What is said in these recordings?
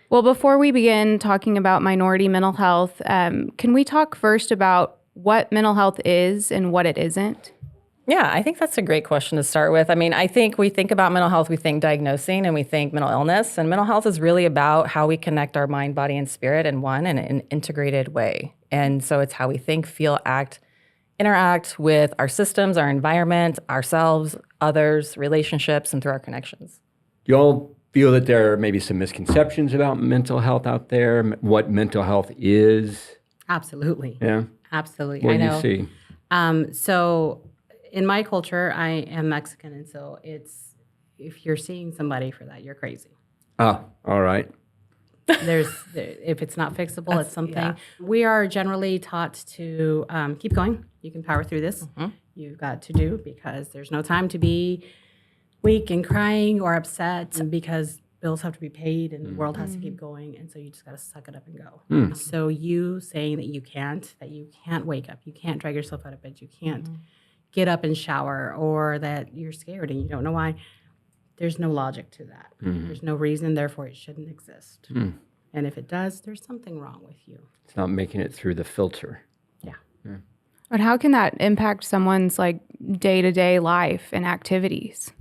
Well, before we begin talking about minority mental health, can we talk first about what mental health is and what it isn't? Yeah, I think that's a great question to start with. I mean, I think we think about mental health, we think diagnosing and we think mental illness. And mental health is really about how we connect our mind, body, and spirit in an integrated way. And so it's how we think, feel, act, interact with our systems, our environment, ourselves, others, relationships, and through our connections. Do you all feel that there are maybe some misconceptions about mental health out there, what mental health is? Absolutely. Yeah? Absolutely. What I do know. you see? So in my culture, I am Mexican, and so it's if you're seeing somebody for that, you're crazy. Ah, all right. If it's not fixable, it's something. Yeah. We are generally taught to keep going. You can power through this. Mm-hmm. You've got to do because there's no time to be weak and crying or upset because bills have to be paid and the world has to keep going, and so you just got to suck it up and go. So you saying that you can't wake up, you can't drag yourself out of bed, you can't get up and shower, or that you're scared and you don't know why, there's no logic to that. There's no reason, therefore it shouldn't exist. And if it does, there's something wrong with you. It's not making it through the filter. Yeah. But how can that impact someone's like day-to-day life and activities?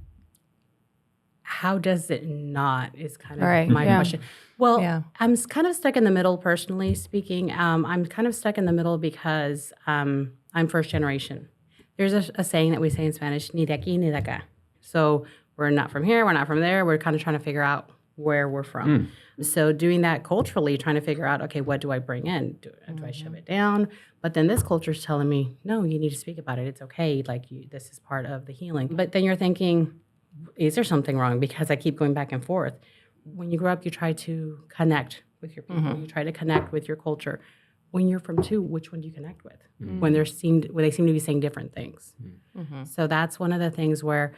How does it not is kind of Right, my yeah. question. Well, I'm kind of stuck in the middle, personally speaking. I'm kind of stuck in the middle because I'm first generation. There's a saying that we say in Spanish, ni de aquí ni de acá. So we're not from here, we're not from there. We're kind of trying to figure out where we're from. So doing that culturally, trying to figure out, okay, what do I bring in? Do I shove it down? But then this culture is telling me, no, you need to speak about it. It's okay. Like this is part of the healing. But then you're thinking, is there something wrong? Because I keep going back and forth. When you grow up, you try to connect with your people. You try to connect with your culture. When you're from two, which one do you connect with? When they seem to be saying different things. So that's one of the things where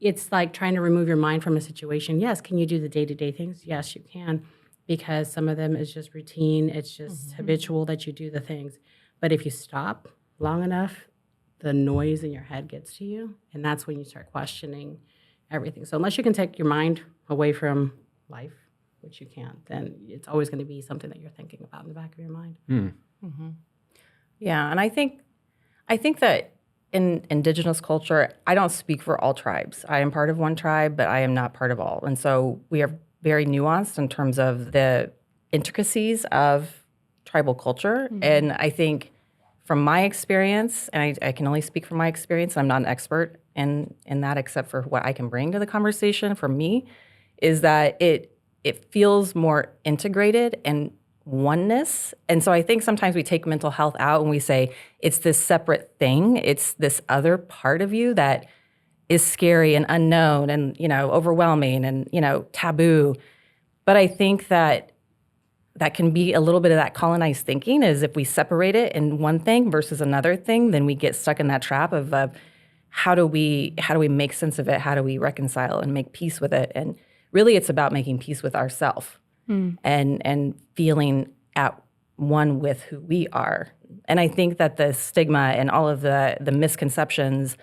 it's like trying to remove your mind from a situation. Yes, can you do the day-to-day things? Yes, you can, because some of them is just routine. It's just habitual that you do the things. But if you stop long enough, the noise in your head gets to you, and that's when you start questioning everything. So unless you can take your mind away from life, which you can't, then it's always going to be something that you're thinking about in the back of your mind. Yeah, and I think that in indigenous culture, I don't speak for all tribes. I am part of one tribe, but I am not part of all. And so we are very nuanced in terms of the intricacies of tribal culture. And I think from my experience, and I can only speak from my experience, I'm not an expert in that except for what I can bring to the conversation for me, is that it feels more integrated and oneness. And so I think sometimes we take mental health out and we say it's this separate thing. It's this other part of you that is scary and unknown and, overwhelming and, taboo. But I think that can be a little bit of that colonized thinking, is if we separate it in one thing versus another thing, then we get stuck in that trap of how do we make sense of it? How do we reconcile and make peace with it? And really it's about making peace with ourselves. And feeling at one with who we are. And I think that the stigma and all of the misconceptions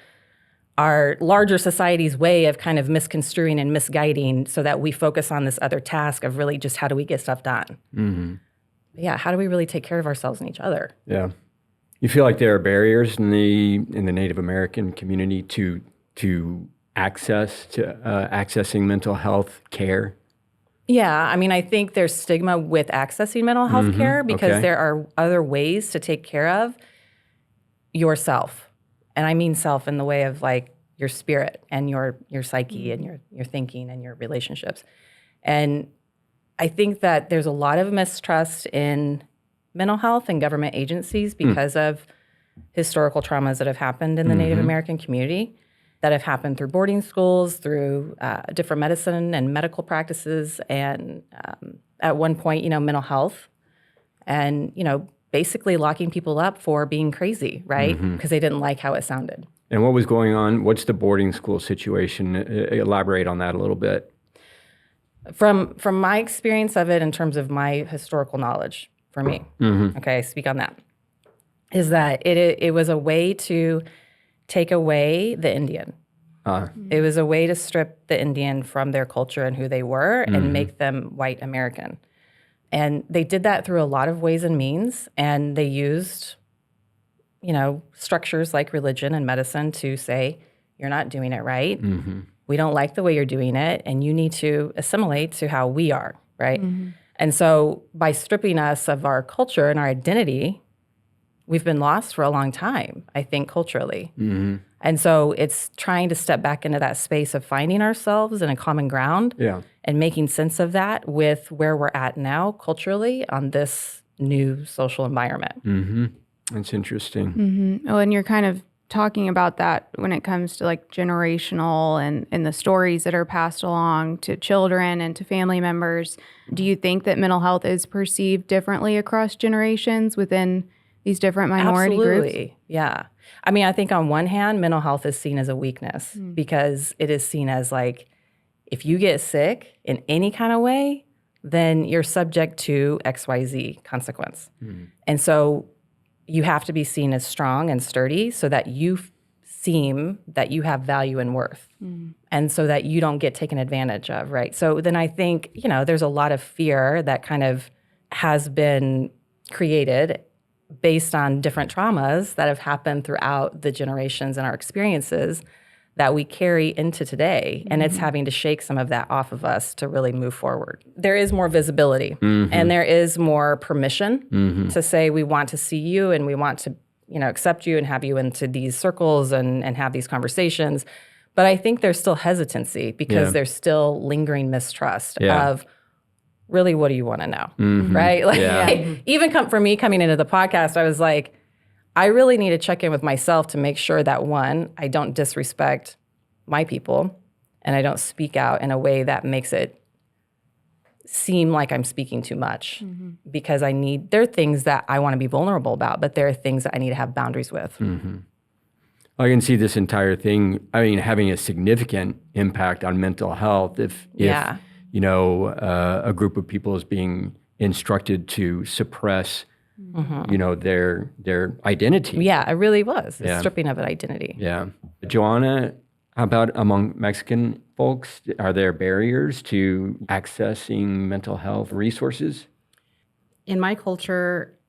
are larger society's way of kind of misconstruing and misguiding so that we focus on this other task of really just how do we get stuff done. Yeah, how do we really take care of ourselves and each other? Yeah. You feel like there are barriers in the Native American community to accessing mental health care? Yeah, I mean, I think there's stigma with accessing mental health care because there are other ways to take care of yourself. And I mean self in the way of like your spirit and your psyche and your thinking and your relationships. And I think that there's a lot of mistrust in mental health and government agencies because of historical traumas that have happened in the Native American community, that have happened through boarding schools, through different medicine and medical practices, and at one point, mental health, and, basically locking people up for being crazy, right? Because they didn't like how it sounded. And what was going on? What's the boarding school situation? Elaborate on that a little bit. From my experience of it in terms of my historical knowledge, for me, okay, speak on that, is that it was a way to take away the Indian. It was a way to strip the Indian from their culture and who they were and make them white American. And they did that through a lot of ways and means, and they used, structures like religion and medicine to say, you're not doing it right. We don't like the way you're doing it, and you need to assimilate to how we are, right? And so by stripping us of our culture and our identity, we've been lost for a long time, I think, culturally. And so it's trying to step back into that space of finding ourselves in a common ground and making sense of that with where we're at now culturally on this new social environment. That's interesting. Oh, and you're kind of talking about that when it comes to like generational and the stories that are passed along to children and to family members. Do you think that mental health is perceived differently across generations within these different minority groups? Yeah. I mean, I think on one hand, mental health is seen as a weakness because it is seen as like, if you get sick in any kind of way, then you're subject to XYZ consequence. And so you have to be seen as strong and sturdy so that you seem that you have value and worth and so that you don't get taken advantage of, right? So then I think, there's a lot of fear that kind of has been created based on different traumas that have happened throughout the generations and our experiences that we carry into today. And it's having to shake some of that off of us to really move forward. There is more visibility and there is more permission to say we want to see you and we want to, accept you and have you into these circles and have these conversations. But I think there's still hesitancy because there's still lingering mistrust of, really, what do you want to know, right? Like, even for me coming into the podcast, I was like, I really need to check in with myself to make sure that, one, I don't disrespect my people and I don't speak out in a way that makes it seem like I'm speaking too much because there are things that I want to be vulnerable about, but there are things that I need to have boundaries with. I can see this entire thing, having a significant impact on mental health if a group of people is being instructed to suppress, their identity. Yeah, it really was. A stripping of an identity. Yeah. Joana, how about among Mexican folks? Are there barriers to accessing mental health resources? In my culture,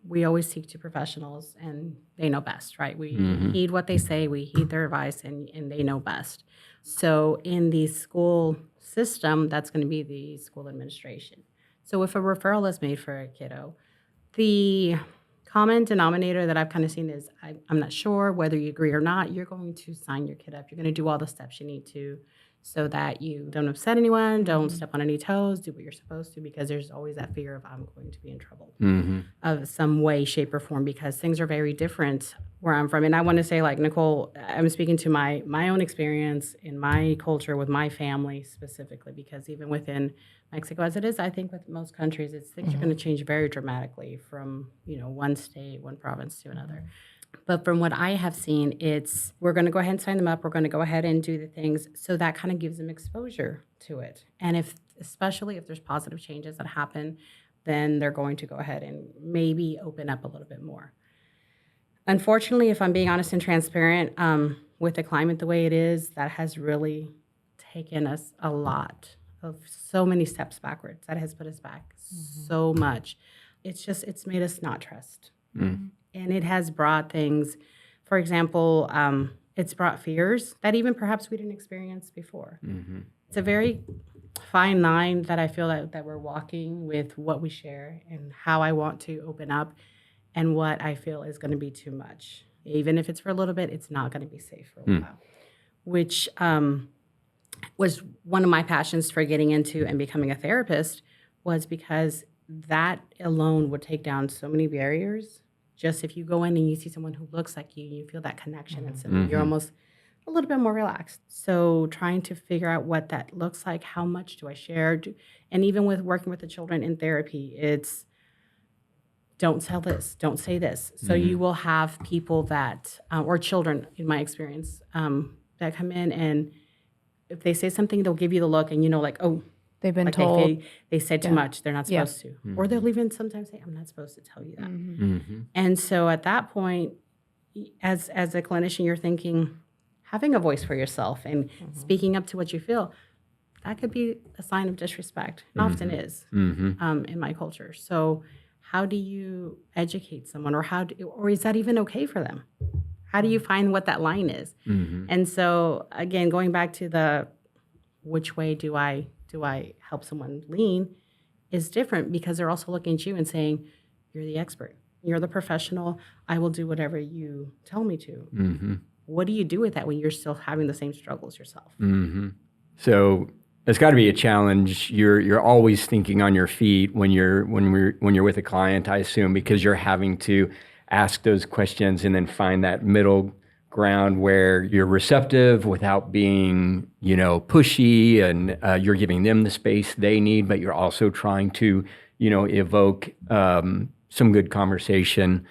we always seek to professionals, and they know best, right? We heed what they say, we heed their advice, and they know best. So in the school system, that's going to be the school administration. So if a referral is made for a kiddo, the common denominator that I've kind of seen is, I'm not sure whether you agree or not, you're going to sign your kid up. You're going to do all the steps you need to so that you don't upset anyone, don't step on any toes, do what you're supposed to, because there's always that fear of I'm going to be in trouble of some way, shape, or form, because things are very different where I'm from. And I want to say, like, Nichole, I'm speaking to my own experience in my culture with my family specifically, because even within Mexico, as it is, I think with most countries, things are going to change very dramatically from, one state, one province to another. But from what I have seen, we're going to go ahead and sign them up. We're going to go ahead and do the things. So that kind of gives them exposure to it. And especially if there's positive changes that happen, then they're going to go ahead and maybe open up a little bit more. Unfortunately, if I'm being honest and transparent, with the climate the way it is, that has really taken us a lot of so many steps backwards. That has put us back so much. It's made us not trust. And it has brought things, for example, it's brought fears that even perhaps we didn't experience before. It's a very fine line that I feel that we're walking with what we share and how I want to open up and what I feel is going to be too much. Even if it's for a little bit, it's not going to be safe for a while, which was one of my passions for getting into and becoming a therapist, was because that alone would take down so many barriers. Just if you go in and you see someone who looks like you feel that connection, and so you're almost a little bit more relaxed. So trying to figure out what that looks like, how much do I share? And even with working with the children in therapy, it's don't tell this, don't say this. So you will have people that, or children in my experience, that come in, and if they say something, they'll give you the look and like, oh, they've been like told. They said too much. They're not supposed to. Or they'll even sometimes say, I'm not supposed to tell you that. And so at that point, as a clinician, you're thinking, having a voice for yourself and speaking up to what you feel, that could be a sign of disrespect. It often is in my culture. So how do you educate someone, or is that even okay for them? How do you find what that line is? And so again, going back to the which way do I help someone lean is different, because they're also looking at you and saying, you're the expert, you're the professional, I will do whatever you tell me to. What do you do with that when you're still having the same struggles yourself? So it's got to be a challenge. You're always thinking on your feet when you're with a client, I assume, because you're having to ask those questions and then find that middle ground where you're receptive without being, pushy, and you're giving them the space they need, but you're also trying to, evoke some good conversation